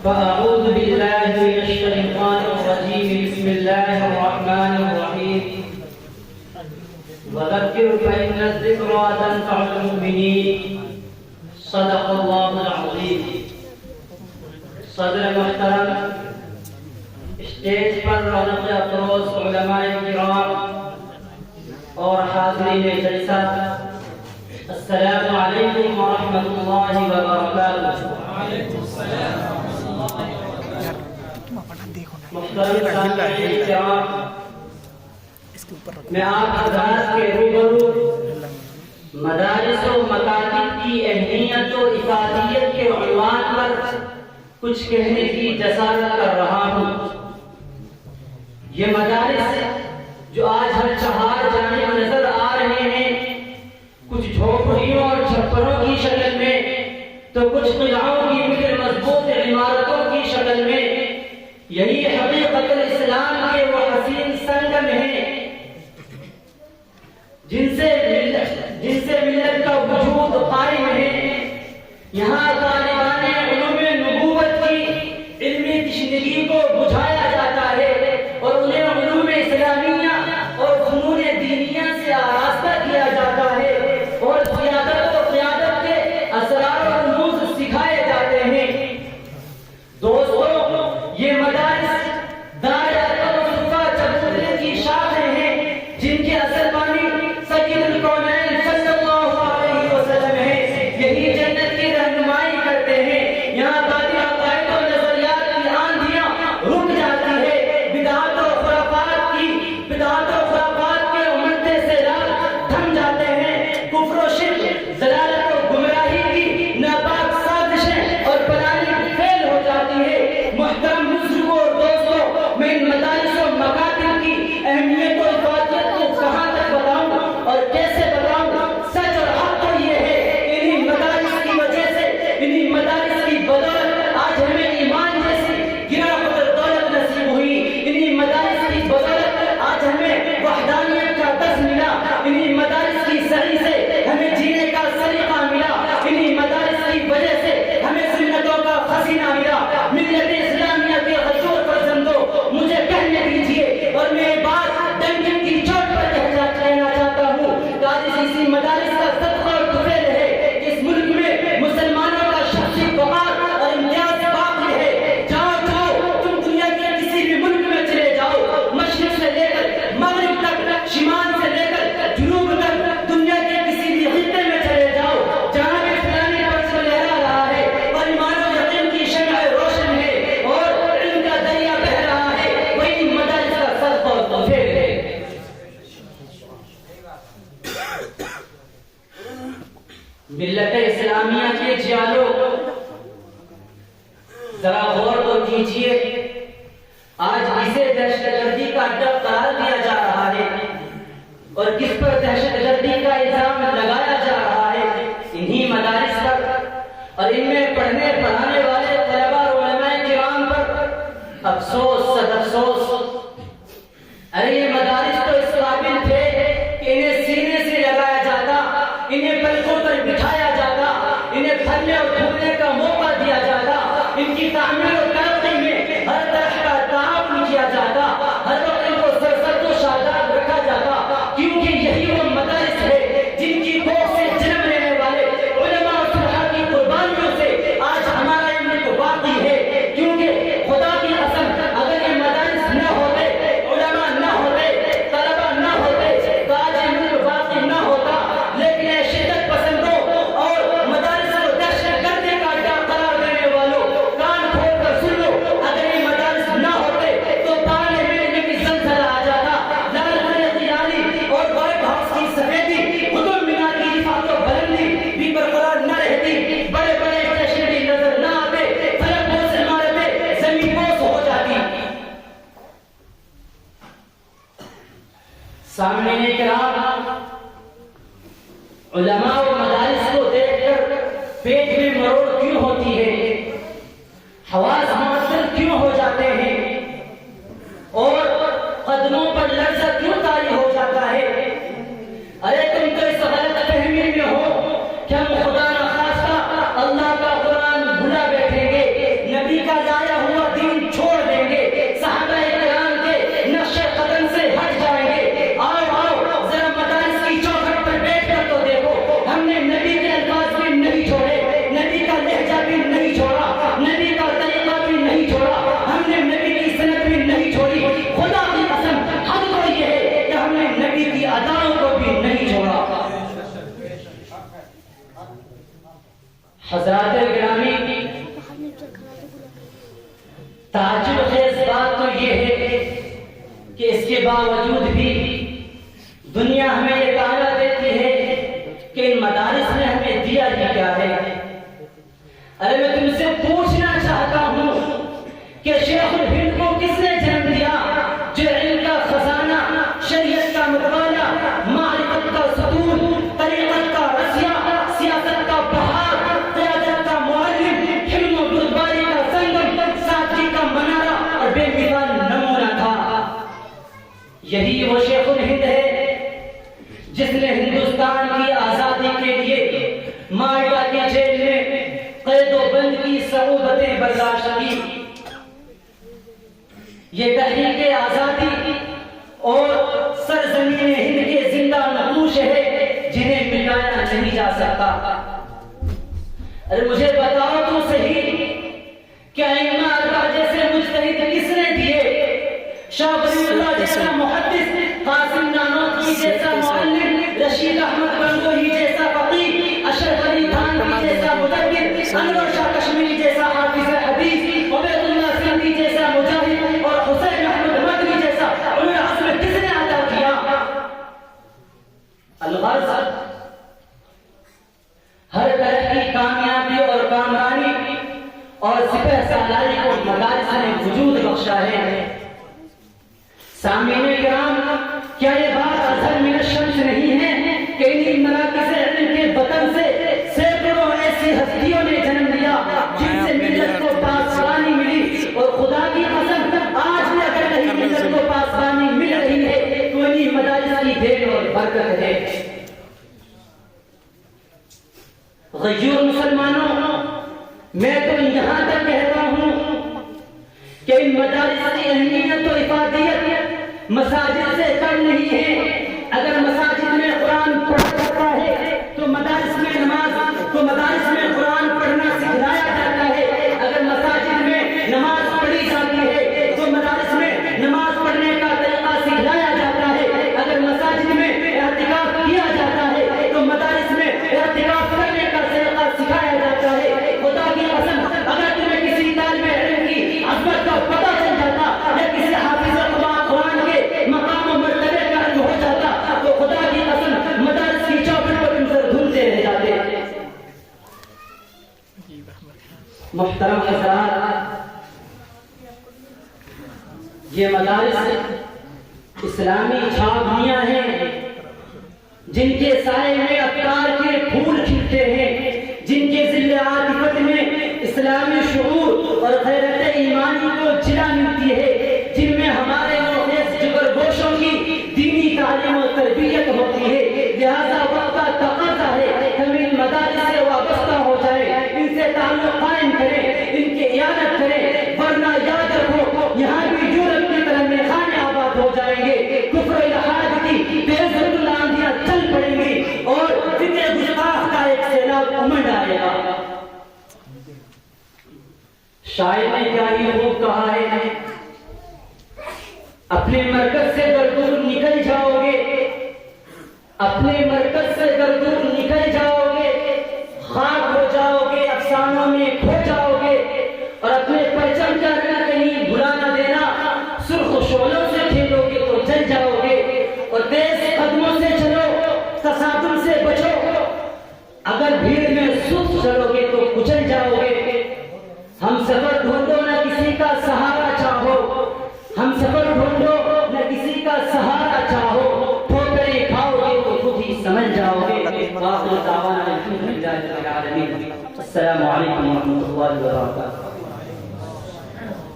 فأعوذ بالله من الشيطان الرجيم بسم الله الرحمن الرحيم وذكر فإن الذكرى تنفع المؤمنين صدق الله العظيم. صدر محترم، اسٹیج پر رونق افروز علماء کرام اور حاضرین جلسہ، السلام علیکم ورحمۃ اللہ وبرکاتہ. محترم سامعین کرام، میں آپ حضرات کے روبرو مدارس و مکاتب کی اہمیت و افادیت کے عنوان پر کچھ کہنے کی جسارت کر رہا ہوں. یہ مدارس جو آج ہر چہار جانب نظر آ رہے ہیں، کچھ جھونپڑیوں اور چھپروں کی شکل میں تو کچھ قلعوں کی مثل مضبوط عمارتوں کی شکل میں، یہی حقیقت الاسلام کے وہ حسین سنگم ہیں جن سے ملت کا وجود قائم ہے. یہاں طالبان علوم نبوت کی علمی تشنگی کو بجھایا جاتا ہے اور انہیں علوم اسلامیہ اور فنون دینیہ سے آراستہ کیا جاتا ہے اور قیادت کے اسرار و رموز سکھائے جاتے ہیں. دوستو، یہ مدارس دار الفقہ چبوترے کی شاخیں ہیں جن کے اصل بانی سید الکونین صلی اللہ علیہ وسلم ہے. یہی جنت کی رہنمائی کرتے ہیں. یہاں باطل عقائد و نظریات کی آندھیاں رک جاتی ہے. بدعات و خرافات کے امنتے سے رات تھم جاتے ہیں. کفر و شرک، ضلالت و گمراہی کی ناپاک سازشیں اور پلاننگ فیل ہو جاتی ہے. محترم بزرگوں اور دوستوں، میں ان مدارس و مکاتب کی اہمیت و افادیت کو کہاں تک بتاؤں اور کیسے بتاؤں؟ سچ اور حق تو یہ ہے، انہی مدارس کی وجہ سے، انہی مدارس کی بدولت آج ہمیں ایمان جیسی گرا قدر دولت نصیب ہوئی. انہی مدارس کی بدولت آج ہمیں وحدانیت کا درس ملا. انہی مدارس کی سعی سے ہمیں جینے کا سلیقہ ملا. انہی مدارس کی وجہ سے ہمیں سنتوں کا خزینہ ملا. ملت اسلامیہ کے حضور فرزندوں، مجھے کہنے دیجیے اور میں بات ڈنکن کی چوٹ پر کہنا چاہتا ہوں کہ آج اسی مدارس کا صدقہ اور دفعہ ہے. اس ملک میں مسلمانوں کا شخصی وقار اور امتیاز باقی ہے. جاؤ تم دنیا کے کسی بھی ملک میں چلے جاؤ، مشرق سے لے کر مغرب تک، شمال سے لے کر جنوب تک، دنیا کے کسی بھی خطے میں چلے جاؤ، جہاں بھی فلانی پرچم لہرا رہا ہے اور ایمان و یقین کی شمع روشن ہے اور علم کا دریا بہہ رہا ہے، وہی مدارس کا صدقہ اور تحفہ ہے. ملت اسلامیہ کے جیالو، ذرا غور تو کیجیے. آج اسے دہشت گردی کا اڈہ قرار دیا جا رہا ہے اور کس پر دہشت گردی کا الزام لگایا جا رہا ہے؟ انہی مدارس پر اور ان میں پڑھنے پڑھانے والے طلباء اور علماء کرام پر. افسوس، صد افسوس. ارے یہ مدارس تو اس قابل تھے کہ انہیں سینے سے لگایا جاتا، انہیں پلکوں پر بٹھایا جاتا، انہیں پھلنے اور پھولنے کا موقع دیا جاتا، ان کی تعمیر اور ترقی میں ہر طرح کا تعاون کیا جاتا، ہر وقت ان کو سرسبز و شاداب رکھا جاتا، کیونکہ یہی وہ مدارس ہے جن کی کوکھ سے جنم لینے والے علماء اور فقہاء کی قربانیوں سے آج ہمارا ملک باقی ہے. کیونکہ خدا کی قسم، اگر یہ مدارس نہ ہوتے، علماء نہ ہوتے، طلباء نہ ہوتے تو آج یہ ملک باقی نہ ہوتا. لیکن اے شدت پسندوں اور مدارس کو دہشت گردی کا اڈہ قرار دینے والوں، کان کھول کر سن لو. اگر یہ مدارس نہ ہوتے تو پارلیمنٹ میں بھی زلزلہ آ جاتا، لال قلعہ کی عالی اور وائٹ ہاؤس کی سفیدی، قطب مینار کی رفعت و بلندی بھی برقرار نہ رہتی، بڑے بڑے اسٹیشن بھی نظر نہ آتے، فلک بوس عمارتیں زمین بوس ہو جاتی. سامعین کرام، علماء و مدارس کو دیکھ کر پیٹ میں مروڑ کیوں ہوتی ہے؟ حواس معطل کیوں ہو جاتے ہیں اور قدموں پر لرزہ کیوں طاری ہو جاتا ہے؟ ارے تم تو اس غلط فہمی میں ہو کہ ہم خدا نخواستہ اللہ کا قرآن گرامی، تعجب خیز بات تو یہ ہے کہ اس کے باوجود بھی دنیا ہمیں یہ کہا دیتی ہے کہ ان مدارس نے ہمیں دیا ہی کیا ہے۔ ارے میں تم سے پوچھنا چاہتا ہوں کہ شیخ الہند کو کس نے جنم دیا، جو علم کا خزانہ، شریعت کا مطالعہ، معرفت کا ستون، طریقت کا رسیا، سیاست کا بہار، قیادت کا معلم، حلم و بردباری کا سنگم، سادگی کا منارہ اور بے مثال نمونہ تھا۔ یہی وہ شیخ الہند ہے جس نے ہندوستان کی آزادی کے لیے مالٹا کی جیل میں قید و بند کی صعوبتیں برداشت کی۔ یہ تحریک آزادی اور سرزمین ہند کے زندہ نقوش ہے جنہیں مٹایا نہیں جا سکتا۔ ارے مجھے بتاؤ تو صحیح، کیا ائمہ اربعہ جیسے مجتہد کس نے دیے؟ شاہ ولی اللہ جیسا محدث، قاسم نانوتوی جیسا معلم، رشید احمد گنگوہی جیسا فقیہ، اشرف علی تھانوی جیسا مدبر، انور شاہ کشمیری جیسا حافظ حدیث، عبید اللہ سندھی جیسا مجاہد اور حسین احمد مدنی جیسا اولو العزم کس نے عطا کیا؟ الغرض ہر طرح کی کامیابی اور کامرانی اور سپہ سالاری کو مدارس نے وجود بخشا ہے۔ سامعین کرام، کیا یہ بات اظہر من الشمس نہیں ہے کہ انہی مراکز علم کے وطن سے سینکڑوں ایسی ہستیوں نے جنم لیا جن سے ملت کو پاسبانی ملی، اور خدا کی قسم آج بھی اگر کہیں ملت کو پاسبانی مل رہی ہے تو انہی مدارس کی دین اور برکت ہے۔ غیور مسلمانوں، میں تو یہاں تک کہتا ہوں کہ ان مدارس کی اہمیت و افادیت مساجد سے کم نہیں ہے۔ اگر مساجد میں قرآن پڑھا جاتا ہے تو مدارس میں قرآن پڑھنا سکھلایا جاتا ہے۔ اگر مساجد میں نماز پڑھی جاتی ہے تو مدارس میں نماز پڑھنے کا طریقہ سکھلایا جاتا ہے۔ اگر مساجد میں اعتکاف کیا جاتا ہے تو مدارس میں اعتکاف کرنے کا طریقہ سکھایا جاتا ہے۔ خدا کی قسم اگر تمہیں کسی طالب علم کی عظمت کا پتہ چل جاتا یا کسی حافظ قرآن کے مقام و مرتبے کا علم ہو جاتا تو خدا کی قسم مدارس کی چوکھٹ پر تم سر دھنتے رہ جاتے۔ محترم حضرات، یہ مدارس اسلامی چھاؤنیاں ہیں جن کے سائے میں افکار کے پھول کھلتے ہیں، جن کے ذل عاطفت میں اسلامی شعور اور غیرت ایمانی کو جلا ملتی ہے، جن میں ہمارے نوخیز جگر گوشوں کی دینی تعلیم و تربیت ہوتی ہے۔ لہذا وقت کا تقاضا ہے ہم ان مدارس سے وابستہ ہو جائیں، ان سے تعلق قائم کریں، ان کی عیادت کریں، ورنہ یاد رکھو یہاں بھی یورپ کی طرح میخانے آباد ہو جائیں گے، کفر و الحاد کی بے عزت آندیاں چل پڑیں گی اور فکر گستاخ کا ایک سیلاب امڈ آئے گا۔ شاعر نے کیا ہی خوب کہا ہے، اپنے مرکز سے اگر دور نکل جاؤ گے، اپنے مرکز سے اگر دور نکل جاؤ گے، خاک ہو جاؤ گے، افسانوں میں کھو جاؤ گے، اور اپنے پرچم کا رنگ کہیں بھلا نہ دینا، سرخ شعلوں سے کھیلو گے تو جل جاؤ گے، اور تیز قدموں سے چلو، تصادم سے بچو، اگر بھیڑ میں سست چلو گے تو کچل جاؤ گے۔ ہم سفر ڈھونڈو نہ کسی کا سہارا چاہو، ہم سفر ڈھونڈو نہ کسی کا سہارا چاہو، ٹھوکریں کھاؤ گے تو خود ہی سمجھ جاؤ گے۔ آخر دعوانا الحمدللہ رب العالمین۔ السلام علیکم ورحمۃ اللہ وبرکاتہ۔